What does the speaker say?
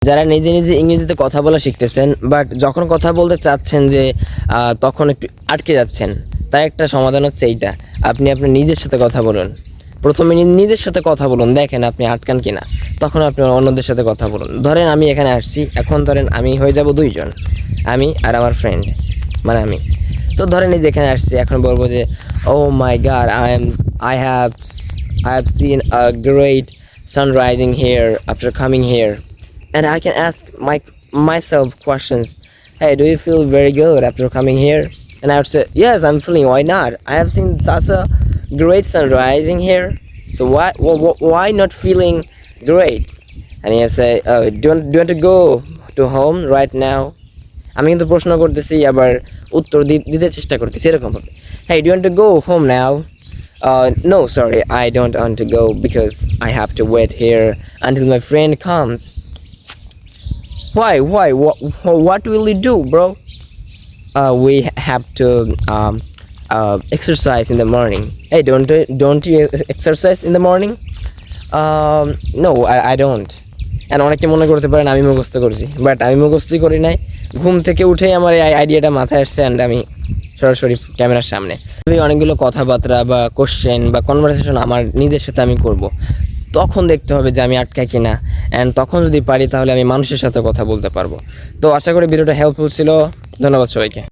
যারা নিজে নিজে ইংরেজিতে কথা বলা শিখতেছেন বাট যখন কথা বলতে চাচ্ছেন যে তখন একটু আটকে যাচ্ছেন, তাই একটা সমাধান হচ্ছে এইটা, আপনি আপনার নিজের সাথে কথা বলুন। প্রথমে নিজের সাথে কথা বলুন, দেখেন আপনি আটকান কিনা, তখন আপনি অন্যদের সাথে কথা বলুন। ধরেন আমি এখানে আসছি, এখন ধরেন আমি হয়ে যাব দুইজন, আমি আর আমার ফ্রেন্ড, মানে আমি। তো ধরেন এই যেখানে আসছি, এখন বলবো যে oh my god, I have seen a great sunrising here after coming here, and I can ask myself questions. Hey, do you feel very good after coming here? And I would say, yes, I'm feeling. Why not? I have seen such a great sun rising here. So why not feeling great? And he say, do you want to go to home right now? আমি কিন্তু প্রশ্ন করতেছি আবার উত্তর দিতে চেষ্টা করতেছি এরকম ভাবে। Hey, do you want to go home now? No, sorry, I don't want to go because I have to wait here until my friend comes. Why? What will you do, bro? We have to exercise in the morning. Hey, don't you exercise in the morning? No, I don't. And অনেকে মনে করতে পারেন আমি মুখস্থ করছি, but আমি মুখস্থই করি নাই। ঘুম থেকে উঠেই আমার এই আইডিয়াটা মাথায় আসছে অ্যান্ড আমি সরাসরি ক্যামেরার সামনে অনেকগুলো কথাবার্তা বা কোশ্চেন বা কনভারসেশন আমার নিজের সাথে আমি করব। তখন দেখতে হবে যে আমি আটকাই কিনা, অ্যান্ড তখন যদি পারি তাহলে আমি মানুষের সাথে কথা বলতে পারবো। তো আশা করি ভিডিওটা হেল্পফুল ছিল। ধন্যবাদ সবাইকে।